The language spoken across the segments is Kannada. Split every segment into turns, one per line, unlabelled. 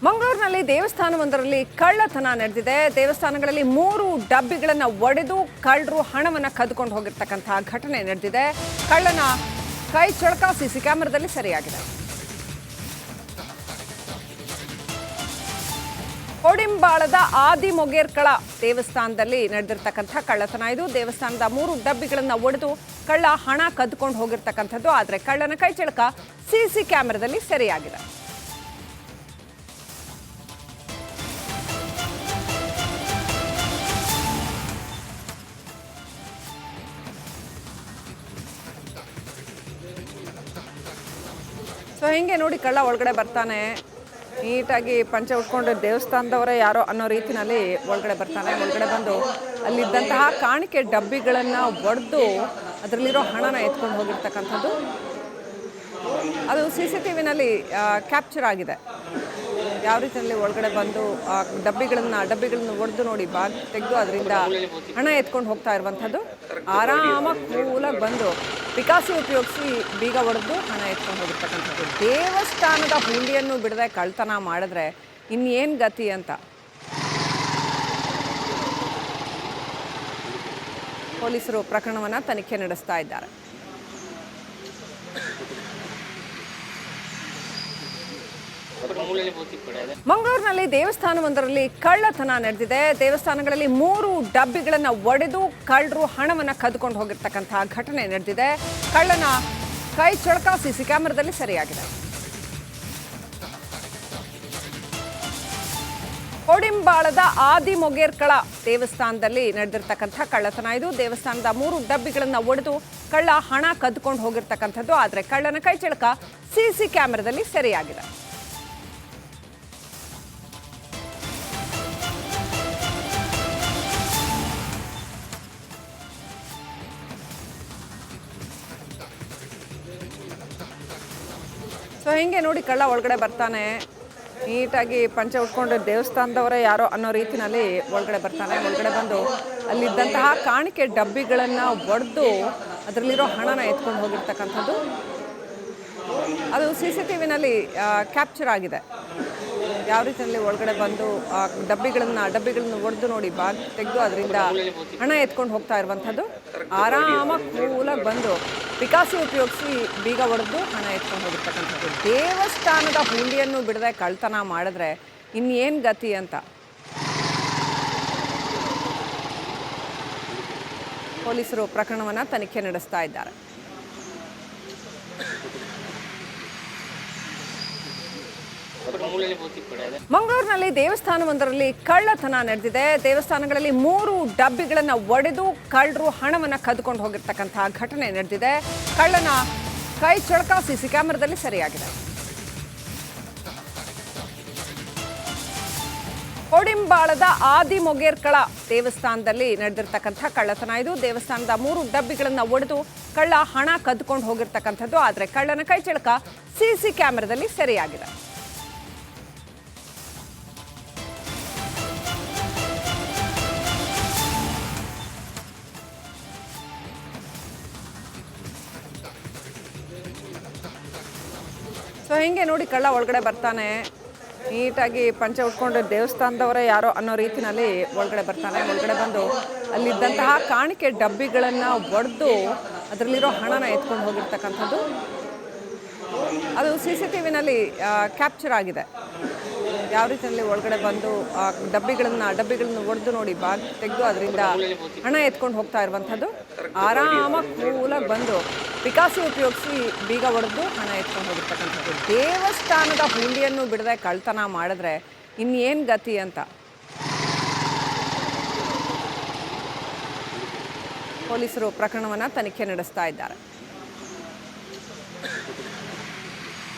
ಮಂಗಳೂರಿನಲ್ಲಿ ದೇವಸ್ಥಾನವೊಂದರಲ್ಲಿ ಕಳ್ಳತನ ನಡೆದಿದೆ. ದೇವಸ್ಥಾನಗಳಲ್ಲಿ 3 ಡಬ್ಬಿಗಳನ್ನು ಒಡೆದು ಕಳ್ಳರು ಹಣವನ್ನು ಕದ್ಕೊಂಡು ಹೋಗಿರ್ತಕ್ಕಂತಹ ಘಟನೆ ನಡೆದಿದೆ. ಕಳ್ಳನ ಕೈ ಚಳಕ ಸಿಸಿ ಕ್ಯಾಮೆರಾದಲ್ಲಿ ಸೆರೆಯಾಗಿದೆ. ಕೊಡಿಂಬಾಳದ ಆದಿಮೊಗೇರ್ಕಳ ದೇವಸ್ಥಾನದಲ್ಲಿ ನಡೆದಿರ್ತಕ್ಕಂಥ ಕಳ್ಳತನ ಇದು. ದೇವಸ್ಥಾನದ 3 ಡಬ್ಬಿಗಳನ್ನು ಒಡೆದು ಕಳ್ಳ ಹಣ ಕದ್ಕೊಂಡು ಹೋಗಿರ್ತಕ್ಕಂಥದ್ದು. ಆದರೆ ಕಳ್ಳನ ಕೈ ಚಳಕ ಸಿಸಿ ಕ್ಯಾಮೆರಾದಲ್ಲಿ ಸೆರೆಯಾಗಿದೆ. ಸೊ ಹಿಂಗೆ ನೋಡಿ ಕಳ್ಳ ಒಳಗಡೆ ಬರ್ತಾನೆ, ನೀಟಾಗಿ ಪಂಚೆ ಉಟ್ಕೊಂಡು ದೇವಸ್ಥಾನದವರೇ ಯಾರೋ ಅನ್ನೋ ರೀತಿಯಲ್ಲಿ ಒಳಗಡೆ ಬರ್ತಾನೆ. ಒಳಗಡೆ ಬಂದು ಅಲ್ಲಿದ್ದಂತಹ ಕಾಣಿಕೆ ಡಬ್ಬಿಗಳನ್ನು ಒಡೆದು ಅದರಲ್ಲಿರೋ ಹಣನ ಎತ್ಕೊಂಡು ಹೋಗಿರ್ತಕ್ಕಂಥದ್ದು ಅದು CCTVನಲ್ಲಿ ಕ್ಯಾಪ್ಚರ್ ಆಗಿದೆ. ಯಾವ ರೀತಿಯಲ್ಲಿ ಒಳಗಡೆ ಬಂದು ಡಬ್ಬಿಗಳನ್ನು ಒಡೆದು ನೋಡಿ ಬಾಗ್ ತೆಗೆದು ಅದರಿಂದ ಹಣ ಎತ್ಕೊಂಡು ಹೋಗ್ತಾ ಇರುವಂಥದ್ದು. ಆರಾಮಾಗಿ ಕೂಲಾಗಿ ಬಂದು ಪಿಕಾಸಿ ಉಪಯೋಗಿಸಿ ಬೀಗ ಹೊಡೆದು ಹಣ ಎತ್ಕೊಂಡು ಹೋಗಿರ್ತಕ್ಕಂಥದ್ದು. ದೇವಸ್ಥಾನದ ಹುಂಡಿಯನ್ನು ಬಿಡದೆ ಕಳ್ತನ ಮಾಡಿದ್ರೆ ಇನ್ನೇನು ಗತಿ ಅಂತ ಪೊಲೀಸರು ಪ್ರಕರಣವನ್ನು ತನಿಖೆ ನಡೆಸ್ತಾ ಇದ್ದಾರೆ. ಮಂಗಳೂರಿನಲ್ಲಿ ದೇವಸ್ಥಾನವೊಂದರಲ್ಲಿ ಕಳ್ಳತನ ನಡೆದಿದೆ. ದೇವಸ್ಥಾನಗಳಲ್ಲಿ 3 ಡಬ್ಬಿಗಳನ್ನು ಒಡೆದು ಕಳ್ಳರು ಹಣವನ್ನು ಕದ್ಕೊಂಡು ಹೋಗಿರ್ತಕ್ಕಂತಹ ಘಟನೆ ನಡೆದಿದೆ. ಕಳ್ಳನ ಕೈ ಚಳಕ ಸಿಸಿ ಕ್ಯಾಮೆರಾದಲ್ಲಿ ಸೆರೆಯಾಗಿದೆ. ಕೊಡಿಂಬಾಳದ ಆದಿಮೊಗೇರ್ಕಳ ದೇವಸ್ಥಾನದಲ್ಲಿ ನಡೆದಿರ್ತಕ್ಕಂಥ ಕಳ್ಳತನ ಇದು. ದೇವಸ್ಥಾನದ 3 ಡಬ್ಬಿಗಳನ್ನು ಒಡೆದು ಕಳ್ಳ ಹಣ ಕದ್ಕೊಂಡು ಹೋಗಿರ್ತಕ್ಕಂಥದ್ದು. ಆದರೆ ಕಳ್ಳನ ಕೈ ಚಳಕ ಸಿಸಿ ಕ್ಯಾಮೆರಾದಲ್ಲಿ ಸೆರೆಯಾಗಿದೆ. ಸೊ ಹಿಂಗೆ ನೋಡಿ ಕಳ್ಳ ಒಳಗಡೆ ಬರ್ತಾನೆ, ನೀಟಾಗಿ ಪಂಚೆ ಉಟ್ಕೊಂಡು ದೇವಸ್ಥಾನದವರೇ ಯಾರೋ ಅನ್ನೋ ರೀತಿಯಲ್ಲಿ ಒಳಗಡೆ ಬರ್ತಾನೆ. ಒಳಗಡೆ ಬಂದು ಅಲ್ಲಿದ್ದಂತಹ ಕಾಣಿಕೆ ಡಬ್ಬಿಗಳನ್ನು ಒಡೆದು ಅದರಲ್ಲಿರೋ ಹಣನ ಎತ್ಕೊಂಡು ಹೋಗಿರ್ತಕ್ಕಂಥದ್ದು ಅದು CCTVನಲ್ಲಿ ಕ್ಯಾಪ್ಚರ್ ಆಗಿದೆ. ಯಾವ ರೀತಿಯಲ್ಲಿ ಒಳಗಡೆ ಬಂದು ಡಬ್ಬಿಗಳನ್ನು ಒಡೆದು ನೋಡಿ ಬಾಗ್ ತೆಗೆದು ಅದರಿಂದ ಹಣ ಎತ್ಕೊಂಡು ಹೋಗ್ತಾ ಇರುವಂಥದ್ದು. ಆರಾಮಾಗಿ ಕೂಲಾಗಿ ಬಂದು ಪಿಕಾಸಿ ಉಪಯೋಗಿಸಿ ಬೀಗ ಹೊಡೆದು ಹಣ ಎತ್ಕೊಂಡು ಹೋಗಿರ್ತಕ್ಕಂಥದ್ದು. ದೇವಸ್ಥಾನದ ಹುಂಡಿಯನ್ನು ಬಿಡದೆ ಕಳ್ತನ ಮಾಡಿದ್ರೆ ಇನ್ನೇನು ಗತಿ ಅಂತ ಪೊಲೀಸರು ಪ್ರಕರಣವನ್ನು ತನಿಖೆ ನಡೆಸ್ತಾ ಇದ್ದಾರೆ. ಮಂಗಳೂರಿನಲ್ಲಿ ದೇವಸ್ಥಾನವೊಂದರಲ್ಲಿ ಕಳ್ಳತನ ನಡೆದಿದೆ. ದೇವಸ್ಥಾನಗಳಲ್ಲಿ 3 ಡಬ್ಬಿಗಳನ್ನು ಒಡೆದು ಕಳ್ಳರು ಹಣವನ್ನು ಕದ್ಕೊಂಡು ಹೋಗಿರ್ತಕ್ಕಂತಹ ಘಟನೆ ನಡೆದಿದೆ. ಕಳ್ಳನ ಕೈ ಚಳಕ ಸಿಸಿ ಕ್ಯಾಮೆರಾದಲ್ಲಿ ಸೆರೆಯಾಗಿದೆ. ಕೊಡಿಂಬಾಳದ ಆದಿಮೊಗೇರ್ಕಳ ದೇವಸ್ಥಾನದಲ್ಲಿ ನಡೆದಿರ್ತಕ್ಕಂಥ ಕಳ್ಳತನ ಇದು. ದೇವಸ್ಥಾನದ 3 ಡಬ್ಬಿಗಳನ್ನು ಒಡೆದು ಕಳ್ಳ ಹಣ ಕದ್ಕೊಂಡು ಹೋಗಿರ್ತಕ್ಕಂಥದ್ದು. ಆದರೆ ಕಳ್ಳನ ಕೈ ಚಳಕ ಸಿಸಿ ಕ್ಯಾಮೆರಾದಲ್ಲಿ ಸೆರೆಯಾಗಿದೆ. ಸೊ ಹಿಂಗೆ ನೋಡಿ ಕಳ್ಳ ಒಳಗಡೆ ಬರ್ತಾನೆ, ನೀಟಾಗಿ ಪಂಚೆ ಉಟ್ಕೊಂಡು ದೇವಸ್ಥಾನದವರೇ ಯಾರೋ ಅನ್ನೋ ರೀತಿಯಲ್ಲಿ ಒಳಗಡೆ ಬರ್ತಾನೆ. ಒಳಗಡೆ ಬಂದು ಅಲ್ಲಿದ್ದಂತಹ ಕಾಣಿಕೆ ಡಬ್ಬಿಗಳನ್ನು ಒಡೆದು ಅದರಲ್ಲಿರೋ ಹಣನ ಎತ್ಕೊಂಡು ಹೋಗಿರ್ತಕ್ಕಂಥದ್ದು ಅದು CCTVನಲ್ಲಿ ಕ್ಯಾಪ್ಚರ್ ಆಗಿದೆ. ಯಾವ ರೀತಿಯಲ್ಲಿ ಒಳಗಡೆ ಬಂದು ಡಬ್ಬಿಗಳನ್ನು ಒಡೆದು ನೋಡಿ ಬಾಗ್ ತೆಗೆದು ಅದರಿಂದ ಹಣ ಎತ್ಕೊಂಡು ಹೋಗ್ತಾ ಇರುವಂಥದ್ದು. ಆರಾಮಾಗಿ ಕೂಲಾಗಿ ಬಂದು ಪಿಕಾಸಿ ಉಪಯೋಗಿಸಿ ಬೀಗ ಹೊಡೆದು ಹಣ ಎತ್ಕೊಂಡು ಹೋಗಿರ್ತಕ್ಕಂಥದ್ದು. ದೇವಸ್ಥಾನದ ಹುಂಡಿಯನ್ನು ಬಿಡದೆ ಕಳ್ತನ ಮಾಡಿದ್ರೆ ಇನ್ನೇನು ಗತಿ ಅಂತ ಪೊಲೀಸರು ಪ್ರಕರಣವನ್ನು ತನಿಖೆ ನಡೆಸ್ತಾ ಇದ್ದಾರೆ.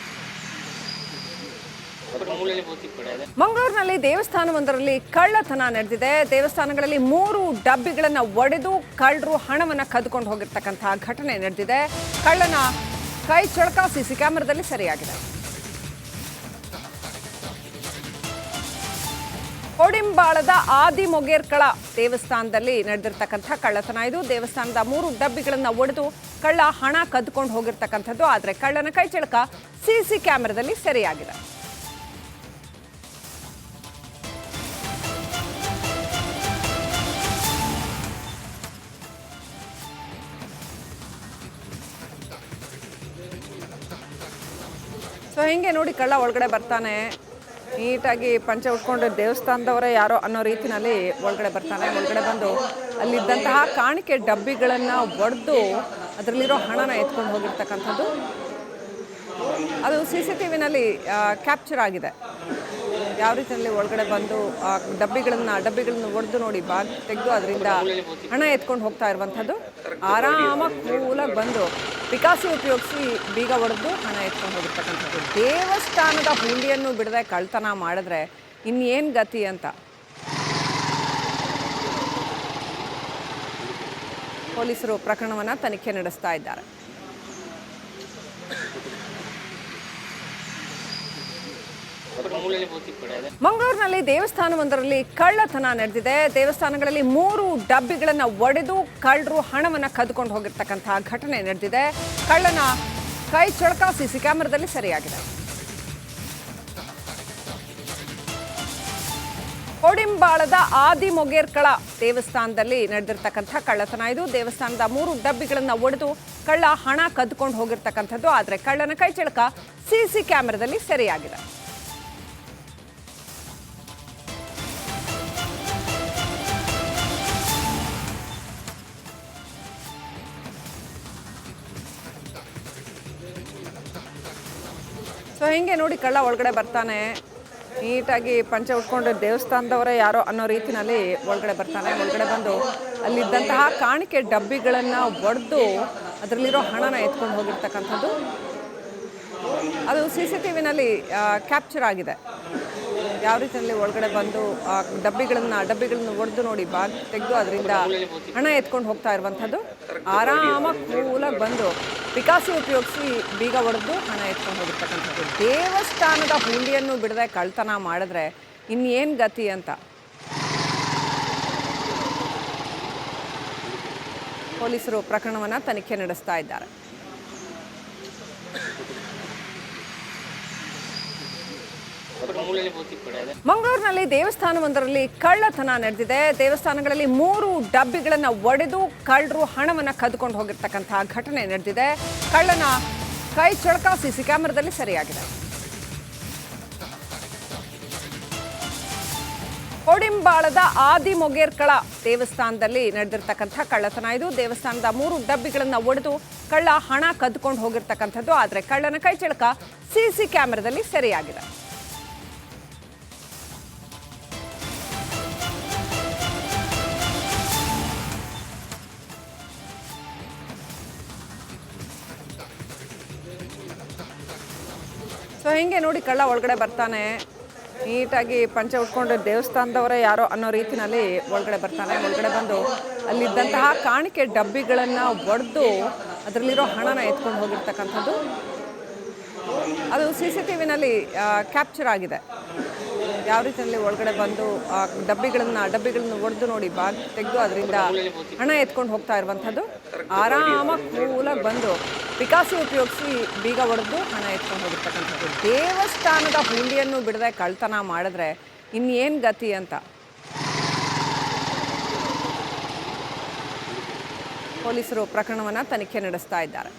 ಮಂಗಳೂರಿನಲ್ಲಿ ದೇವಸ್ಥಾನವೊಂದರಲ್ಲಿ ಕಳ್ಳತನ ನಡೆದಿದೆ. ದೇವಸ್ಥಾನಗಳಲ್ಲಿ 3 ಡಬ್ಬಿಗಳನ್ನು ಒಡೆದು ಕಳ್ಳರು ಹಣವನ್ನು ಕದ್ಕೊಂಡು ಹೋಗಿರ್ತಕ್ಕಂತಹ ಘಟನೆ ನಡೆದಿದೆ. ಕಳ್ಳನ ಕೈ ಚಳಕ ಸಿಸಿ ಕ್ಯಾಮೆರಾದಲ್ಲಿ ಸೆರೆಯಾಗಿದೆ. ಕೊಡಿಂಬಾಳದ ಆದಿಮೊಗೇರ್ಕಳ ದೇವಸ್ಥಾನದಲ್ಲಿ ನಡೆದಿರ್ತಕ್ಕಂಥ ಕಳ್ಳತನ ಇದು. ದೇವಸ್ಥಾನದ 3 ಡಬ್ಬಿಗಳನ್ನು ಒಡೆದು ಕಳ್ಳ ಹಣ ಕದ್ಕೊಂಡು ಹೋಗಿರ್ತಕ್ಕಂಥದ್ದು. ಆದರೆ ಕಳ್ಳನ ಕೈ ಚಳಕ ಸಿಸಿ ಕ್ಯಾಮೆರಾದಲ್ಲಿ ಸೆರೆಯಾಗಿದೆ. ಸೊ ಹಿಂಗೆ ನೋಡಿ ಕಳ್ಳ ಒಳಗಡೆ ಬರ್ತಾನೆ, ನೀಟಾಗಿ ಪಂಚೆ ಉಟ್ಕೊಂಡು ದೇವಸ್ಥಾನದವರೇ ಯಾರೋ ಅನ್ನೋ ರೀತಿಯಲ್ಲಿ ಒಳಗಡೆ ಬರ್ತಾನೆ. ಒಳಗಡೆ ಬಂದು ಅಲ್ಲಿದ್ದಂತಹ ಕಾಣಿಕೆ ಡಬ್ಬಿಗಳನ್ನು ಒಡೆದು ಅದರಲ್ಲಿರೋ ಹಣನ ಎತ್ಕೊಂಡು ಹೋಗಿರ್ತಕ್ಕಂಥದ್ದು ಅದು CCTVನಲ್ಲಿ ಕ್ಯಾಪ್ಚರ್ ಆಗಿದೆ. ಯಾವ ರೀತಿಯಲ್ಲಿ ಒಳಗಡೆ ಬಂದು ಡಬ್ಬಿಗಳನ್ನು ಒಡೆದು ನೋಡಿ ಬಾಗಿ ತೆಗೆದು ಅದರಿಂದ ಹಣ ಎತ್ಕೊಂಡು ಹೋಗ್ತಾ ಇರುವಂಥದ್ದು. ಆರಾಮಾಗಿ ಕೂಲಾಗಿ ಬಂದು ಪಿಕಾಸಿ ಉಪಯೋಗಿಸಿ ಬೀಗ ಒಡೆದು ಹಣ ಎತ್ಕೊಂಡು ಹೋಗಿರ್ತಕ್ಕಂಥದ್ದು. ದೇವಸ್ಥಾನದ ಹುಂಡಿಯನ್ನು ಬಿಡದೆ ಕಳ್ತನ ಮಾಡಿದ್ರೆ ಇನ್ನೇನು ಗತಿ ಅಂತ ಪೊಲೀಸರು ಪ್ರಕರಣವನ್ನು ತನಿಖೆ ನಡೆಸ್ತಾ ಇದ್ದಾರೆ. ಮಂಗಳೂರಿನಲ್ಲಿ ದೇವಸ್ಥಾನವೊಂದರಲ್ಲಿ ಕಳ್ಳತನ ನಡೆದಿದೆ. ದೇವಸ್ಥಾನಗಳಲ್ಲಿ 3 ಡಬ್ಬಿಗಳನ್ನು ಒಡೆದು ಕಳ್ಳರು ಹಣವನ್ನು ಕದ್ಕೊಂಡು ಹೋಗಿರ್ತಕ್ಕಂತಹ ಘಟನೆ ನಡೆದಿದೆ. ಕಳ್ಳನ ಕೈ ಚಳಕ CC ಕ್ಯಾಮೆರಾದಲ್ಲಿ ಸೆರೆಯಾಗಿದೆ. ಕೋಡಿಂಬಾಳದ ಆದಿಮೊಗೇರ್ಕಳ ದೇವಸ್ಥಾನದಲ್ಲಿ ನಡೆದಿರ್ತಕ್ಕಂಥ ಕಳ್ಳತನ ಇದು. ದೇವಸ್ಥಾನದ 3 ಡಬ್ಬಿಗಳನ್ನು ಒಡೆದು ಕಳ್ಳ ಹಣ ಕದ್ಕೊಂಡು ಹೋಗಿರ್ತಕ್ಕಂಥದ್ದು. ಆದರೆ ಕಳ್ಳನ ಕೈ ಚಳಕ CC ಕ್ಯಾಮೆರಾದಲ್ಲಿ ಸೆರೆಯಾಗಿದೆ. ಸೊ ಹಿಂಗೆ ನೋಡಿ ಕಳ್ಳ ಒಳಗಡೆ ಬರ್ತಾನೆ, ನೀಟಾಗಿ ಪಂಚೆ ಉಟ್ಕೊಂಡು ದೇವಸ್ಥಾನದವರೇ ಯಾರೋ ಅನ್ನೋ ರೀತಿಯಲ್ಲಿ ಒಳಗಡೆ ಬರ್ತಾನೆ. ಒಳಗಡೆ ಬಂದು ಅಲ್ಲಿದ್ದಂತಹ ಕಾಣಿಕೆ ಡಬ್ಬಿಗಳನ್ನು ಒಡೆದು ಅದರಲ್ಲಿರೋ ಹಣನ ಎತ್ಕೊಂಡು ಹೋಗಿರ್ತಕ್ಕಂಥದ್ದು ಅದು CCTVನಲ್ಲಿ ಕ್ಯಾಪ್ಚರ್ ಆಗಿದೆ. ಯಾವ ರೀತಿಯಲ್ಲಿ ಒಳಗಡೆ ಬಂದು ಡಬ್ಬಿಗಳನ್ನು ಒಡೆದು ನೋಡಿ ಬಾಗಿ ತೆಗೆದು ಅದರಿಂದ ಹಣ ಎತ್ಕೊಂಡು ಹೋಗ್ತಾ ಇರುವಂಥದ್ದು. ಆರಾಮಾಗಿ ಕೂಲಾಗಿ ಬಂದು ಪಿಕಾಸಿ ಉಪಯೋಗಿಸಿ ಬೀಗ ಒಡೆದು ಹಣ ಎತ್ಕೊಂಡು ಹೋಗಿರ್ತಕ್ಕಂಥದ್ದು. ದೇವಸ್ಥಾನದ ಹುಂಡಿಯನ್ನು ಬಿಡದೆ ಕಳ್ತನ ಮಾಡಿದ್ರೆ ಇನ್ನೇನು ಗತಿ ಅಂತ ಪೊಲೀಸರು ಪ್ರಕರಣವನ್ನು ತನಿಖೆ ನಡೆಸ್ತಾ ಇದ್ದಾರೆ. ಮಂಗಳೂರಿನಲ್ಲಿ ದೇವಸ್ಥಾನವೊಂದರಲ್ಲಿ ಕಳ್ಳತನ ನಡೆದಿದೆ. ದೇವಸ್ಥಾನಗಳಲ್ಲಿ 3 ಡಬ್ಬಿಗಳನ್ನು ಒಡೆದು ಕಳ್ಳರು ಹಣವನ್ನು ಕದ್ಕೊಂಡು ಹೋಗಿರ್ತಕ್ಕಂತಹ ಘಟನೆ ನಡೆದಿದೆ. ಕಳ್ಳನ ಕೈ ಚಳಕ CC ಕ್ಯಾಮೆರಾದಲ್ಲಿ ಸೆರೆಯಾಗಿದೆ. ಕೋಡಿಂಬಾಳದ ಆದಿಮೊಗೇರ್ಕಳ ದೇವಸ್ಥಾನದಲ್ಲಿ ನಡೆದಿರ್ತಕ್ಕಂಥ ಕಳ್ಳತನ ಇದು. ದೇವಸ್ಥಾನದ 3 ಡಬ್ಬಿಗಳನ್ನು ಒಡೆದು ಕಳ್ಳ ಹಣ ಕದ್ಕೊಂಡು ಹೋಗಿರ್ತಕ್ಕಂಥದ್ದು. ಆದರೆ ಕಳ್ಳನ ಕೈ ಚಳಕ CC ಕ್ಯಾಮೆರಾದಲ್ಲಿ ಸೆರೆಯಾಗಿದೆ. ಸೊ ಹಿಂಗೆ ನೋಡಿ ಕಳ್ಳ ಒಳಗಡೆ ಬರ್ತಾನೆ, ನೀಟಾಗಿ ಪಂಚೆ ಉಟ್ಕೊಂಡು ದೇವಸ್ಥಾನದವರೇ ಯಾರೋ ಅನ್ನೋ ರೀತಿಯಲ್ಲಿ ಒಳಗಡೆ ಬರ್ತಾನೆ. ಒಳಗಡೆ ಬಂದು ಅಲ್ಲಿದ್ದಂತಹ ಕಾಣಿಕೆ ಡಬ್ಬಿಗಳನ್ನು ಒಡೆದು ಅದರಲ್ಲಿರೋ ಹಣನ ಎತ್ಕೊಂಡು ಹೋಗಿರ್ತಕ್ಕಂಥದ್ದು ಅದು CCTVನಲ್ಲಿ ಕ್ಯಾಪ್ಚರ್ ಆಗಿದೆ. ಯಾವ ರೀತಿಯಲ್ಲಿ ಒಳಗಡೆ ಬಂದು ಡಬ್ಬಿಗಳನ್ನು ಒಡೆದು ನೋಡಿ ಬಾಗಿ ತೆಗೆದು ಅದರಿಂದ ಹಣ ಎತ್ಕೊಂಡು ಹೋಗ್ತಾ ಇರುವಂಥದ್ದು. ಆರಾಮಾಗಿ ಕೂಲಾಗಿ ಬಂದು ಪಿಕಾಸಿ ಉಪಯೋಗಿಸಿ ಬೀಗ ಒಡೆದು ಹಣ ಎತ್ಕೊಂಡು ಹೋಗಿರ್ತಕ್ಕಂಥದ್ದು. ದೇವಸ್ಥಾನದ ಹುಂಡಿಯನ್ನು ಬಿಡದೆ ಕಳ್ತನ ಮಾಡಿದ್ರೆ ಇನ್ನೇನು ಗತಿ ಅಂತ ಪೊಲೀಸರು ಪ್ರಕರಣವನ್ನು ತನಿಖೆ ನಡೆಸ್ತಾ ಇದ್ದಾರೆ.